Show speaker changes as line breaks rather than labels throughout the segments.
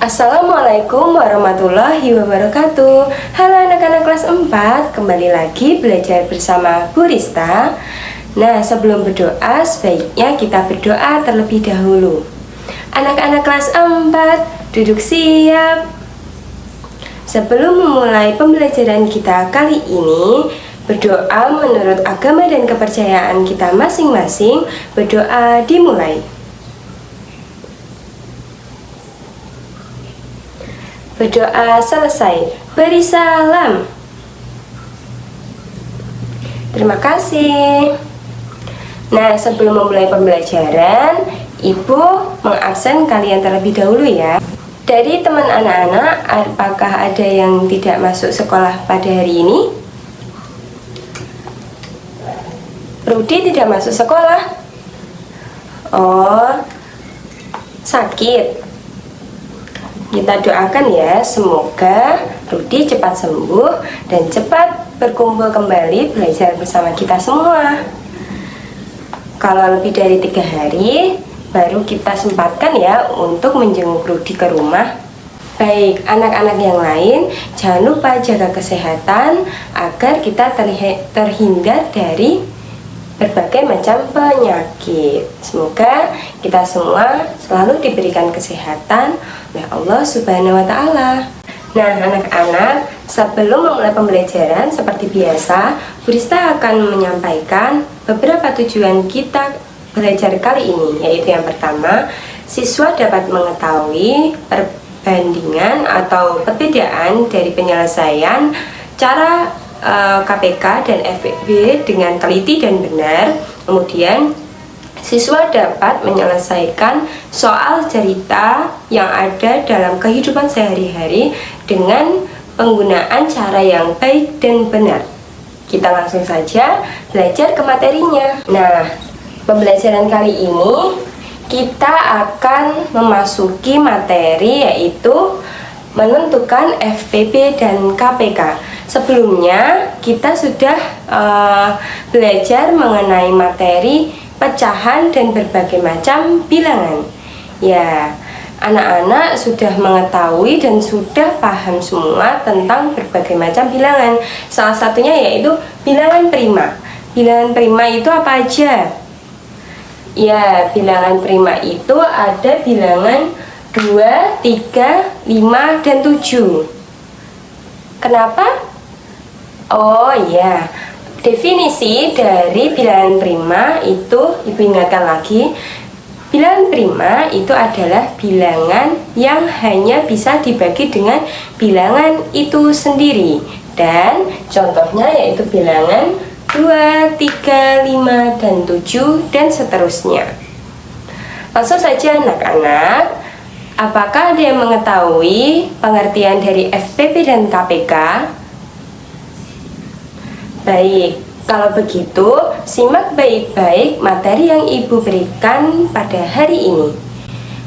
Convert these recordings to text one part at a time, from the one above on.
Assalamualaikum warahmatullahi wabarakatuh. Halo anak-anak kelas 4, kembali lagi belajar bersama Bu Rista. Nah, sebelum berdoa, sebaiknya kita berdoa terlebih dahulu. Anak-anak kelas 4, duduk siap. Sebelum memulai pembelajaran kita kali ini, berdoa menurut agama dan kepercayaan kita masing-masing. Berdoa dimulai. Berdoa selesai, beri salam. Terima kasih. Nah, sebelum memulai pembelajaran, Ibu mengabsen kalian terlebih dahulu ya. Dari teman anak-anak, apakah ada yang tidak masuk sekolah pada hari ini? Rudi tidak masuk sekolah. Oh, sakit. Kita doakan ya, semoga Rudi cepat sembuh dan cepat berkumpul kembali belajar bersama kita semua. Kalau lebih dari 3 hari, baru kita sempatkan ya untuk menjenguk Rudi ke rumah. Baik, anak-anak yang lain, jangan lupa jaga kesehatan agar kita terhindar dari berbagai macam penyakit. Semoga kita semua selalu diberikan kesehatan oleh Allah Subhanahu wa Ta'ala. Nah, anak-anak, sebelum memulai pembelajaran seperti biasa, Bu Rista akan menyampaikan beberapa tujuan kita belajar kali ini, yaitu yang pertama, siswa dapat mengetahui perbandingan atau perbedaan dari penyelesaian cara KPK dan FEB dengan teliti dan benar. Kemudian siswa dapat menyelesaikan soal cerita yang ada dalam kehidupan sehari-hari dengan penggunaan cara yang baik dan benar. Kita langsung saja belajar ke materinya. Nah, pembelajaran kali ini kita akan memasuki materi, yaitu menentukan FPB dan KPK. Sebelumnya kita sudah belajar mengenai materi pecahan dan berbagai macam bilangan. Ya, anak-anak sudah mengetahui dan sudah paham semua tentang berbagai macam bilangan. Salah satunya yaitu bilangan prima. Bilangan prima itu apa aja? Ya, bilangan prima itu ada bilangan 2, 3, 5, dan 7. Kenapa? Oh iya, definisi dari bilangan prima itu Ibu ingatkan lagi. Bilangan prima itu adalah bilangan yang hanya bisa dibagi dengan bilangan itu sendiri. Dan contohnya yaitu bilangan 2, 3, 5, dan 7, dan seterusnya. Langsung saja anak-anak, apakah ada yang mengetahui pengertian dari FPB dan KPK? Baik, kalau begitu simak baik-baik materi yang Ibu berikan pada hari ini.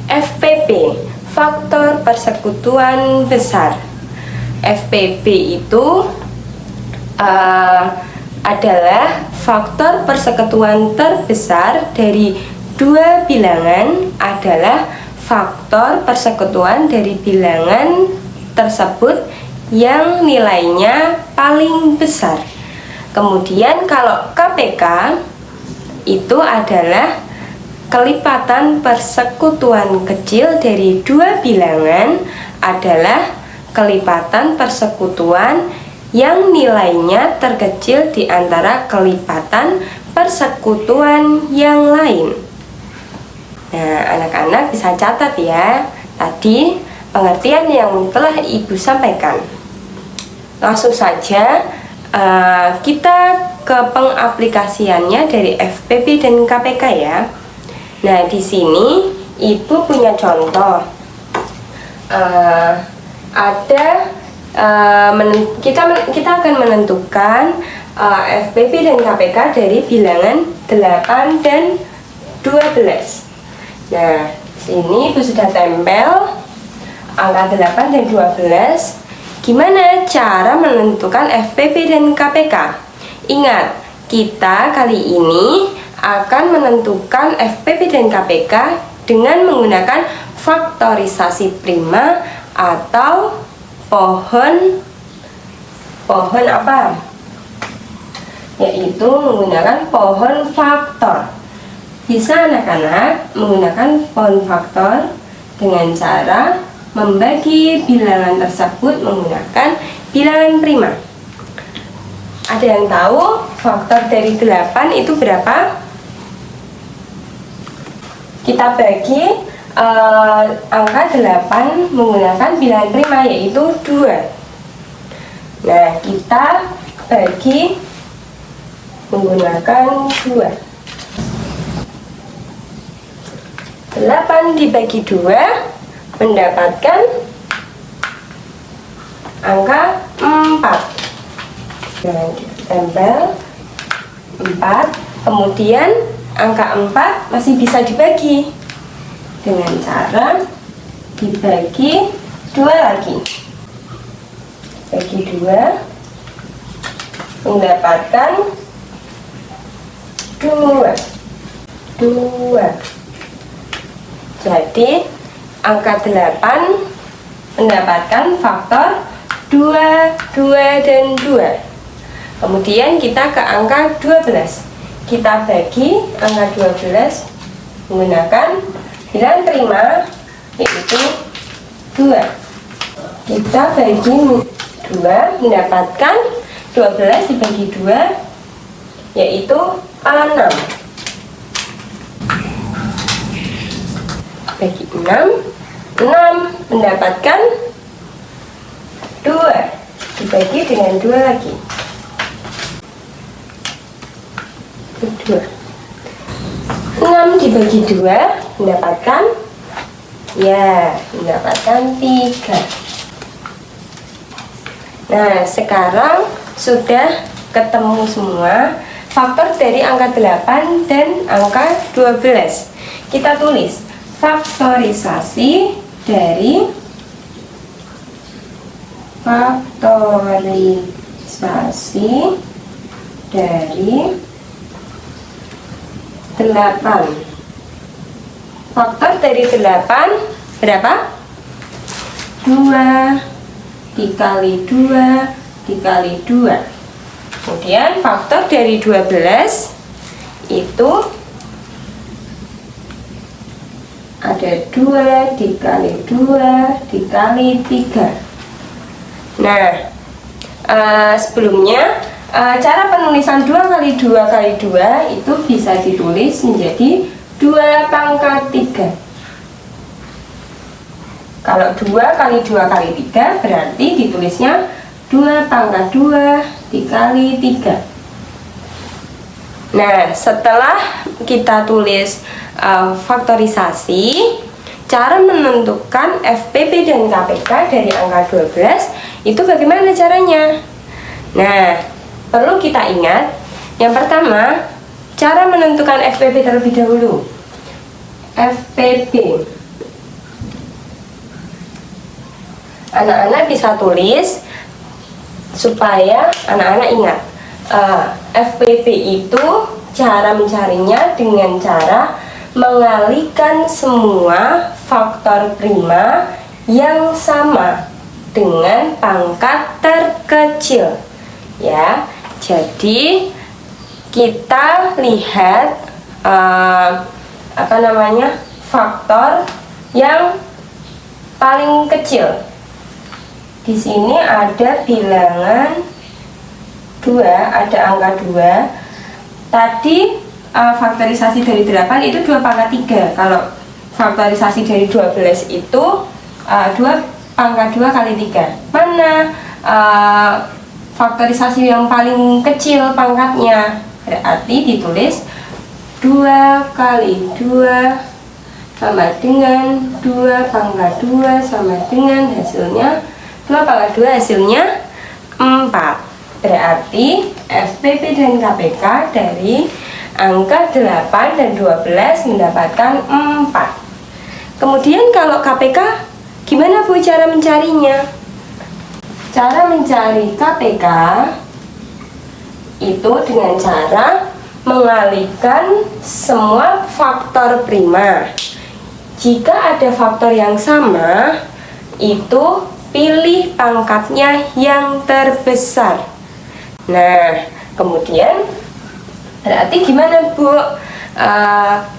FPB, faktor persekutuan besar. FPB itu adalah faktor persekutuan terbesar dari dua bilangan adalah faktor persekutuan dari bilangan tersebut yang nilainya paling besar. Kemudian kalau KPK itu adalah kelipatan persekutuan kecil dari dua bilangan adalah kelipatan persekutuan yang nilainya terkecil di antara kelipatan persekutuan yang lain. Nah, anak-anak bisa catat ya tadi pengertian yang telah Ibu sampaikan. Langsung saja kita ke pengaplikasiannya dari FPB dan KPK ya. Nah, di sini Ibu punya contoh. Kita akan menentukan FPB dan KPK dari bilangan 8 dan 12. Nah, sini Ibu sudah tempel angka 8 dan 12. Gimana cara menentukan FPB dan KPK? Ingat, kita kali ini akan menentukan FPB dan KPK dengan menggunakan faktorisasi prima atau pohon apa? Yaitu menggunakan pohon faktor. Bisa anak-anak menggunakan pohon faktor dengan cara membagi bilangan tersebut menggunakan bilangan prima. Ada yang tahu faktor dari 8 itu berapa? Kita bagi angka 8 menggunakan bilangan prima, yaitu 2. Nah, kita bagi menggunakan 2. 8 dibagi 2 mendapatkan angka 4. Nah, kita tempel 4. Kemudian angka 4 masih bisa dibagi dengan cara dibagi 2 lagi. Bagi 2 mendapatkan 2. Jadi angka 8 mendapatkan faktor 2, 2, dan 2. Kemudian kita ke angka 12. Kita bagi angka 12 menggunakan bilangan prima, yaitu 2. Kita bagi 2 mendapatkan 12 dibagi 2, yaitu 6. Bagi 6 mendapatkan 2 dibagi dengan 2 lagi, 2. 6 dibagi 2 mendapatkan 3. Nah, sekarang sudah ketemu semua faktor dari angka 8 dan angka 12. Kita tulis faktorisasi dari 8. Faktor dari 8 berapa? 2 dikali 2 dikali 2. Kemudian faktor dari 12 itu ada 2 dikali 2 dikali 3. Nah, sebelumnya cara penulisan 2 kali 2 kali 2 itu bisa ditulis menjadi 2 pangkat 3. Kalau 2 kali 2 kali 3 berarti ditulisnya 2 pangkat 2 dikali 3. Nah, setelah kita tulis faktorisasi, cara menentukan FPP dan KPK dari angka 12 itu bagaimana caranya? Nah, perlu kita ingat, yang pertama, cara menentukan FPP terlebih dahulu. FPP, anak-anak bisa tulis supaya anak-anak ingat. FPP itu cara mencarinya dengan cara mengalihkan semua faktor prima yang sama dengan pangkat terkecil, ya. Jadi kita lihat faktor yang paling kecil. Di sini ada bilangan 2, ada angka 2. Tadi faktorisasi dari 8 itu 2 pangkat 3. Kalau faktorisasi dari 12 itu 2 pangkat 2 kali 3. Mana faktorisasi yang paling kecil pangkatnya? Berarti ditulis 2 kali 2 sama dengan 2 pangkat 2 sama dengan hasilnya 2 pangkat 2 hasilnya 4. Berarti FPP dan KPK dari angka 8 dan 12 mendapatkan 4. Kemudian kalau KPK, gimana Bu cara mencarinya? Cara mencari KPK itu dengan cara mengalihkan semua faktor prima Jika ada faktor yang sama, itu pilih pangkatnya yang terbesar. Nah, kemudian berarti gimana, Bu?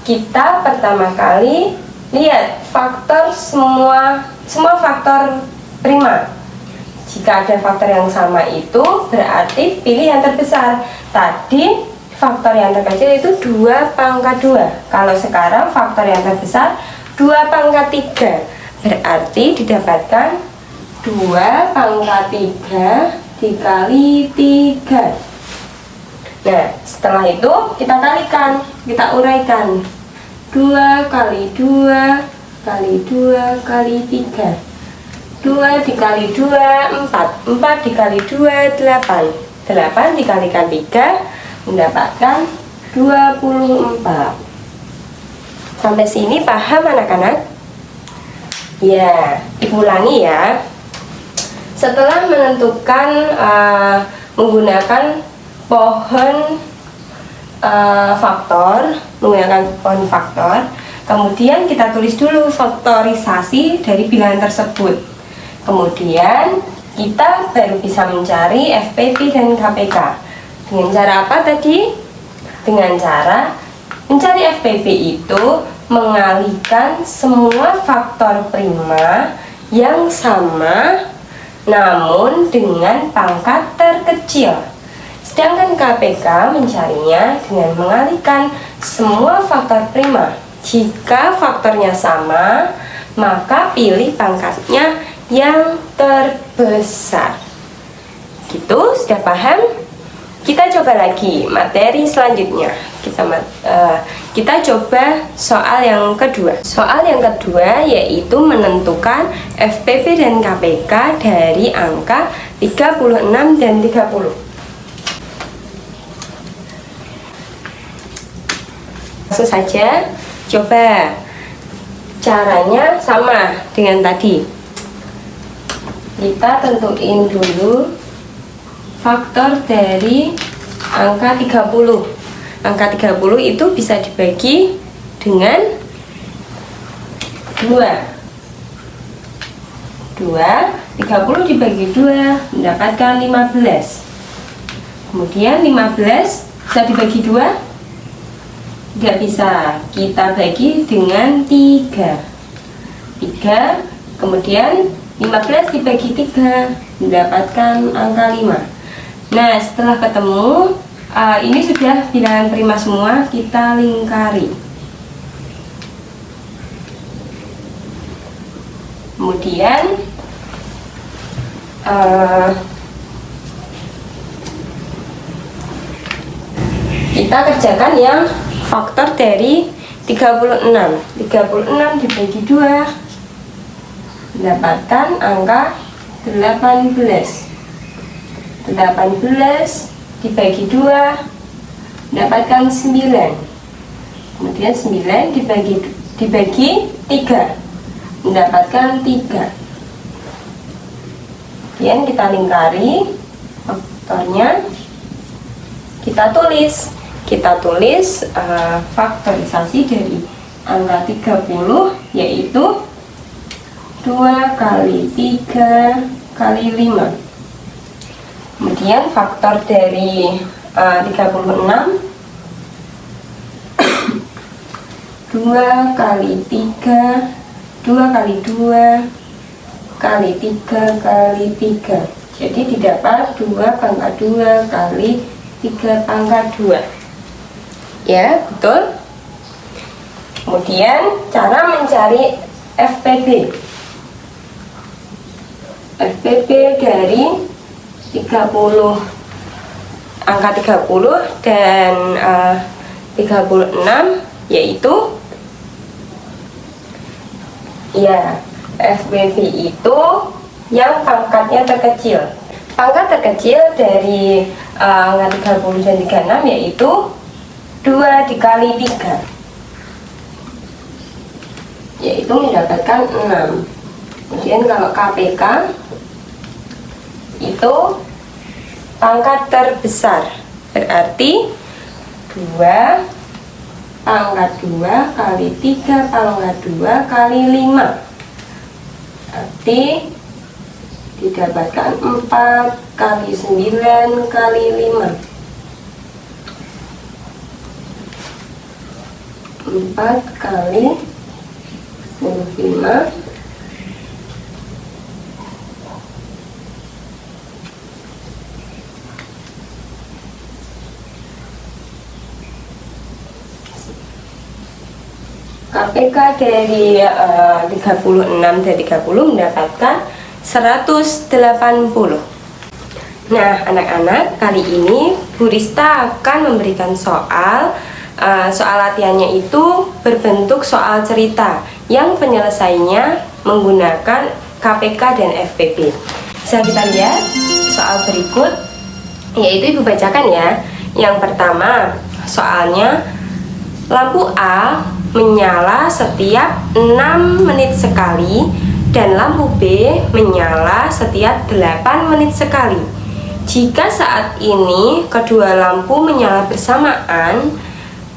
Kita pertama kali lihat faktor semua faktor prima. Jika ada faktor yang sama itu berarti pilih yang terbesar. Tadi faktor yang terkecil itu 2 pangkat 2. Kalau sekarang faktor yang terbesar 2 pangkat 3. Berarti didapatkan 2 pangkat 3 dikali 3. Nah, setelah itu kita kalikan, kita uraikan. 2 kali 2 kali 2 kali 3. 2 dikali 2, 4. 4 dikali 2, 8. 8 dikalikan 3, mendapatkan 24. Sampai sini paham anak-anak? Ya, diulangi ya. Setelah menentukan menggunakan pohon faktor, kemudian kita tulis dulu faktorisasi dari bilangan tersebut. Kemudian kita baru bisa mencari FPP dan KPK. Dengan cara apa tadi? Dengan cara mencari FPP itu mengalihkan semua faktor prima yang sama namun dengan pangkat terkecil. Sedangkan KPK mencarinya dengan mengalihkan semua faktor prima. Jika faktornya sama, maka pilih pangkatnya yang terbesar. Gitu, sudah paham? Kita coba lagi materi selanjutnya. Kita coba soal yang kedua. Soal yang kedua yaitu menentukan FPP dan KPK dari angka 36 dan 30. Langsung saja, coba caranya sama dengan tadi. Kita tentuin dulu faktor dari angka 30. Angka 30 itu bisa dibagi dengan 2. 30 dibagi 2 mendapatkan 15. Kemudian 15 bisa dibagi 2? Tidak bisa, kita bagi dengan 3. Kemudian 15 dibagi 3 mendapatkan angka 5. Nah, setelah ketemu ini sudah bilangan prima semua, kita lingkari. Kemudian kita kerjakan yang faktor dari 36. 36 dibagi 2 mendapatkan angka 18. 18 dibagi 2 mendapatkan 9. Kemudian 9 dibagi 3 mendapatkan 3. Kemudian kita lingkari faktornya, kita tulis faktorisasi dari angka 30 yaitu 2 kali 3 kali 5. Kemudian faktor dari 36 2 kali 3 2 kali 2 kali 3 kali 3. Jadi didapat 2 pangkat 2 kali 3 pangkat 2. Ya, betul. Kemudian cara mencari FPP. FPP dari 30, angka 30 dan 36 yaitu ya, FPP itu yang pangkatnya terkecil. Pangkat terkecil dari angka 30 dan 36 yaitu 2 dikali 3, yaitu mendapatkan 6. Kemudian kalau KPK itu pangkat terbesar, berarti 2 pangkat 2 kali 3 pangkat 2 kali 5. Berarti didapatkan 4 kali 9 kali 5. 4 kali 25 KPK dari 36 dan 30 mendapatkan 180. Nah, anak-anak, kali ini Bu Rista akan memberikan soal latihannya itu berbentuk soal cerita yang penyelesaiannya menggunakan KPK dan FPP. Bisa kita lihat soal berikut, yaitu Ibu bacakan ya. Yang pertama, soalnya lampu A menyala setiap 6 menit sekali dan lampu B menyala setiap 8 menit sekali. Jika saat ini kedua lampu menyala bersamaan,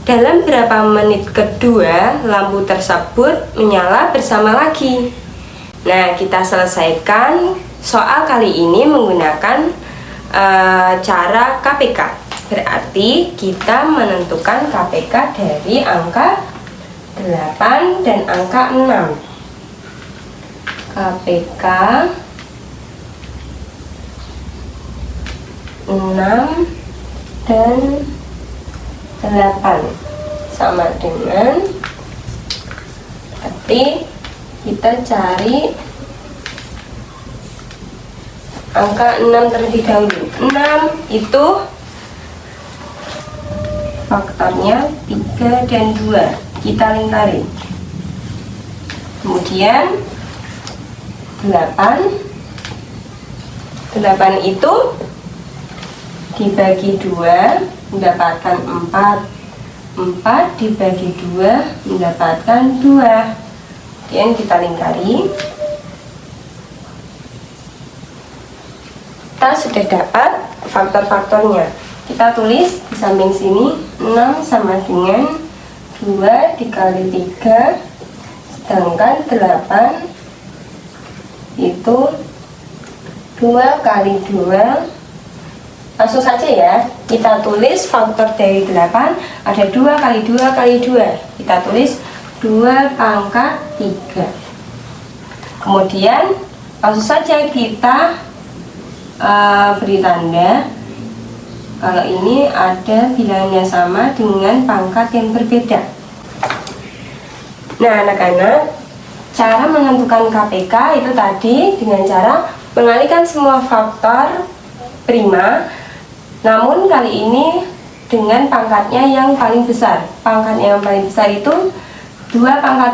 dalam berapa menit kedua lampu tersebut menyala bersama lagi? Nah, kita selesaikan soal kali ini menggunakan cara KPK. Berarti kita menentukan KPK dari angka 8 dan angka 6. KPK 6 dan 8 sama dengan, berarti kita cari angka 6 terlebih dahulu. 6 itu faktornya 3 dan 2, kita lingkari. Kemudian 8 itu dibagi 2 mendapatkan 4. 4 dibagi 2 mendapatkan 2. Kemudian kita lingkari. Kita sudah dapat faktor-faktornya. Kita tulis di samping sini 6 sama dengan 2 dikali 3, sedangkan 8 itu 2 kali 2. Langsung saja ya, kita tulis faktor dari 8 ada 2 kali 2 kali 2. Kita tulis 2 pangkat 3. Kemudian langsung saja kita beri tanda kalau ini ada bilangannya sama dengan pangkat yang berbeda. Nah, anak-anak, cara menentukan KPK itu tadi dengan cara mengalihkan semua faktor prima, namun kali ini dengan pangkatnya yang paling besar. Pangkat yang paling besar itu 2 pangkat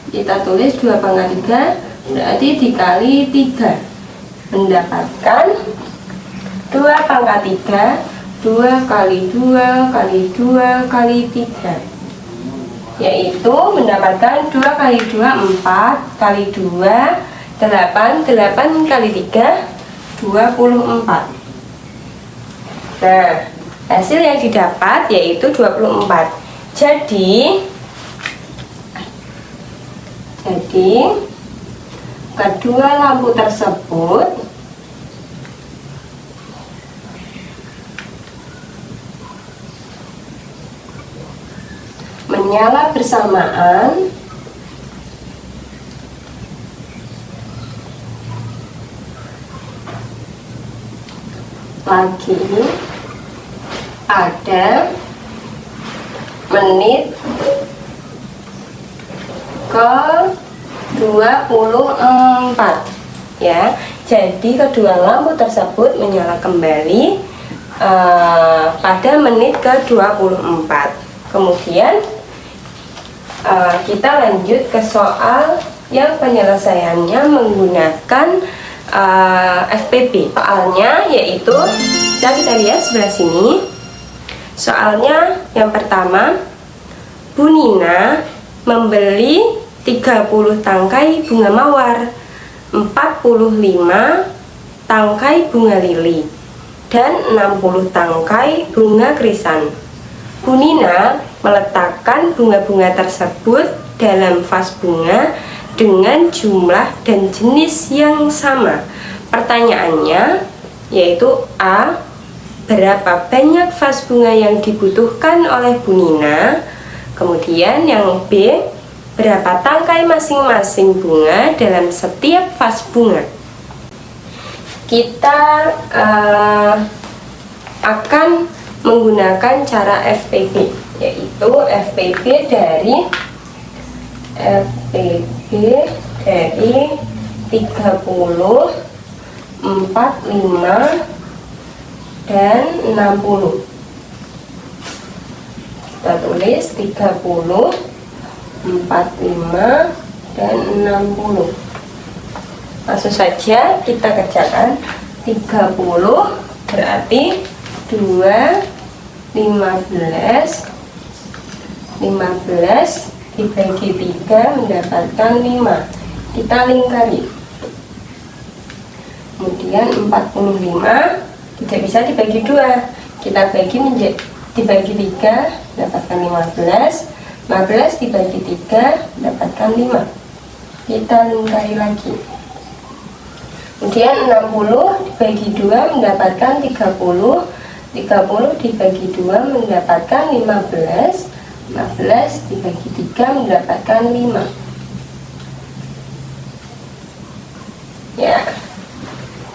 3. Kita tulis 2 pangkat 3 berarti dikali 3 mendapatkan 2 pangkat 3, 2 kali 2 kali 2 kali 3, yaitu mendapatkan 2 kali 2 4 kali 2 8, 8 kali 3 24. Nah, hasil yang didapat yaitu 24. Jadi kedua lampu tersebut menyala bersamaan lagi pada menit ke 24 ya. Jadi kedua lampu tersebut menyala kembali pada menit ke 24. Kemudian kita lanjut ke soal yang penyelesaiannya menggunakan FPP. Soalnya yaitu kita lihat sebelah sini. Soalnya yang pertama, Bu Nina membeli 30 tangkai bunga mawar, 45 tangkai bunga lili, dan 60 tangkai bunga krisan. Bu Nina meletakkan bunga-bunga tersebut dalam vas bunga dengan jumlah dan jenis yang sama. Pertanyaannya yaitu A. Berapa banyak vas bunga yang dibutuhkan oleh Bu Nina? Kemudian yang B. Berapa tangkai masing-masing bunga dalam setiap vas bunga? Kita akan menggunakan cara FPB, yaitu FPB dari 30, 45, dan 60. Kita tulis 30, 45, dan 60. Langsung saja kita kerjakan. 30 berarti 2, 15 dibagi 3 mendapatkan 5. Kita lingkari. Kemudian 45 tidak bisa dibagi 2. Kita dibagi 3 mendapatkan 15. 15 dibagi 3 mendapatkan 5. Kita lingkari lagi. Kemudian 60 dibagi 2 mendapatkan 30. 30 dibagi 2 mendapatkan 15. 15 dibagi 3 mendapatkan 5. Ya,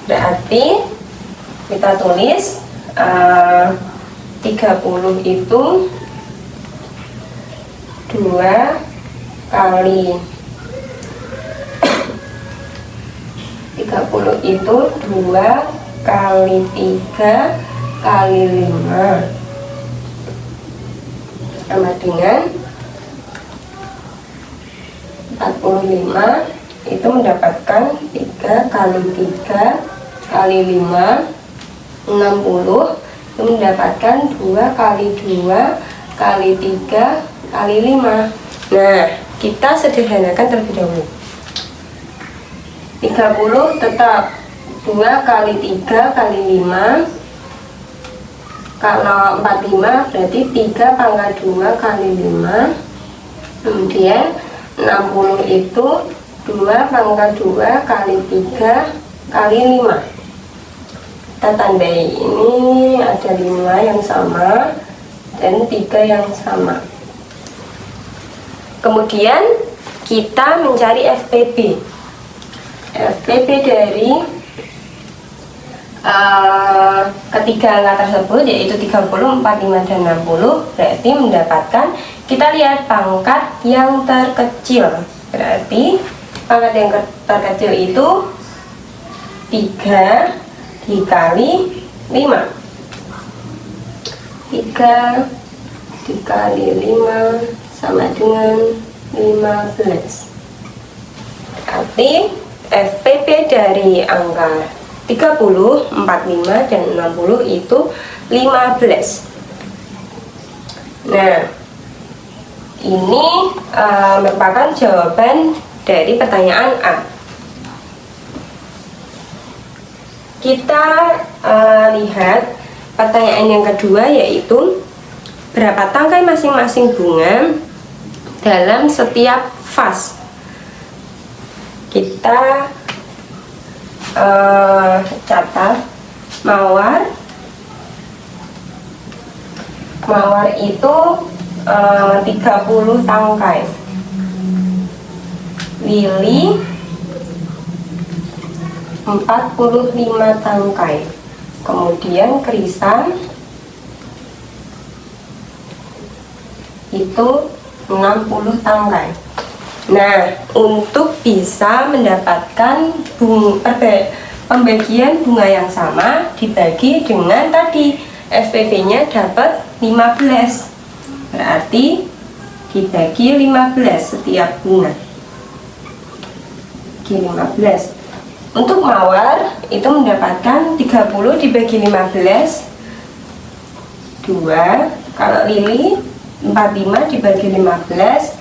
berarti kita tulis 30 itu 2 kali 30 itu 2 kali 3 kali 5 sama dengan 45. Itu mendapatkan 3 kali 3 kali 5 60. Itu mendapatkan 2 kali 2 kali 3 kali 5. Nah, kita sederhanakan terlebih dahulu. 30 tetap 2 kali 3 kali 5. Kalau 45 berarti 3 pangkat 2 kali 5. Kemudian 60 itu 2 pangkat 2 kali 3 kali 5. Kita tandai, ini ada 5 yang sama dan 3 yang sama. Kemudian kita mencari FPB. FPB dari ketiga angka tersebut, yaitu 30, 45, dan 60, berarti mendapatkan, kita lihat pangkat yang terkecil. Berarti pangkat yang terkecil itu 3 dikali 5. 3 dikali 5 sama dengan 15. Berarti FPB dari angka 30, 45, dan 60 itu 15. Nah, ini merupakan jawaban dari pertanyaan A. Kita lihat pertanyaan yang kedua, yaitu berapa tangkai masing-masing bunga dalam setiap vas. Kita catat mawar itu 30 tangkai, lili 45 tangkai, kemudian krisan itu 60 tangkai. Nah, untuk bisa mendapatkan pembagian bunga yang sama, dibagi dengan tadi FPB-nya dapat 15. Berarti dibagi 15 setiap bunga. Bagi 15. Untuk mawar itu mendapatkan 30 dibagi 15 2. Kalau lili 45 dibagi 15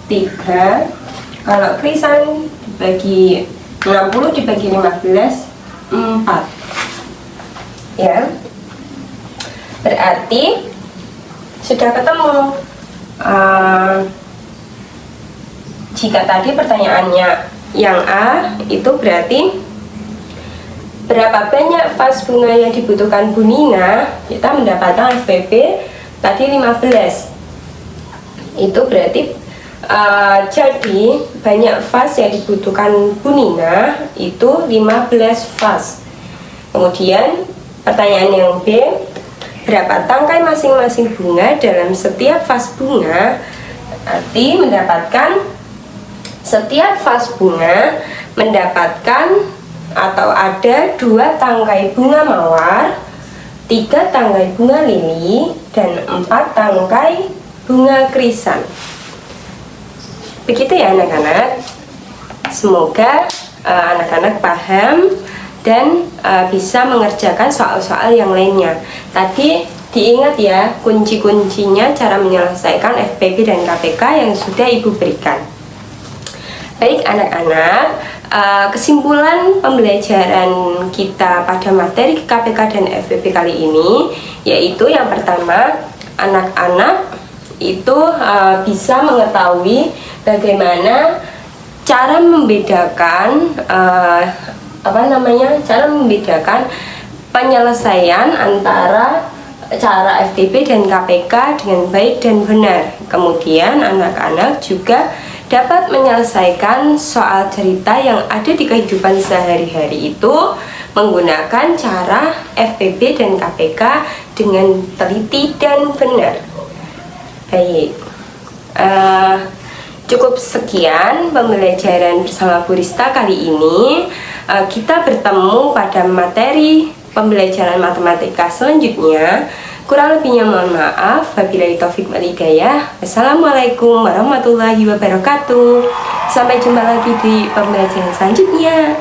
3. Kalau krisan dibagi 60 dibagi 15 4. Ya. Berarti sudah ketemu. Jika tadi pertanyaannya yang A, itu berarti berapa banyak vas bunga yang dibutuhkan Bu Nina, kita mendapatkan FPP tadi 15. Itu berarti jadi banyak vas yang dibutuhkan Bu Nina itu 15 vas. Kemudian pertanyaan yang B, berapa tangkai masing-masing bunga dalam setiap vas bunga? Arti mendapatkan setiap vas bunga mendapatkan atau ada 2 tangkai bunga mawar, 3 tangkai bunga lili, dan 4 tangkai bunga krisan. Begitu ya anak-anak. Semoga anak-anak paham dan bisa mengerjakan soal-soal yang lainnya. Tadi diingat ya kunci-kuncinya cara menyelesaikan FPP dan KPK yang sudah Ibu berikan. Baik anak-anak, kesimpulan pembelajaran kita pada materi KPK dan FPP kali ini yaitu yang pertama, anak-anak itu bisa mengetahui bagaimana cara membedakan cara membedakan penyelesaian antara cara FPP dan KPK dengan baik dan benar. Kemudian anak-anak juga dapat menyelesaikan soal cerita yang ada di kehidupan sehari-hari itu menggunakan cara FPP dan KPK dengan teliti dan benar. Baik, cukup sekian pembelajaran bersama Bu Rista kali ini. Kita bertemu pada materi pembelajaran matematika selanjutnya. Kurang lebihnya mohon maaf. Wabillahi taufik wal hidayah. Wassalamualaikum warahmatullahi wabarakatuh. Sampai jumpa lagi di pembelajaran selanjutnya.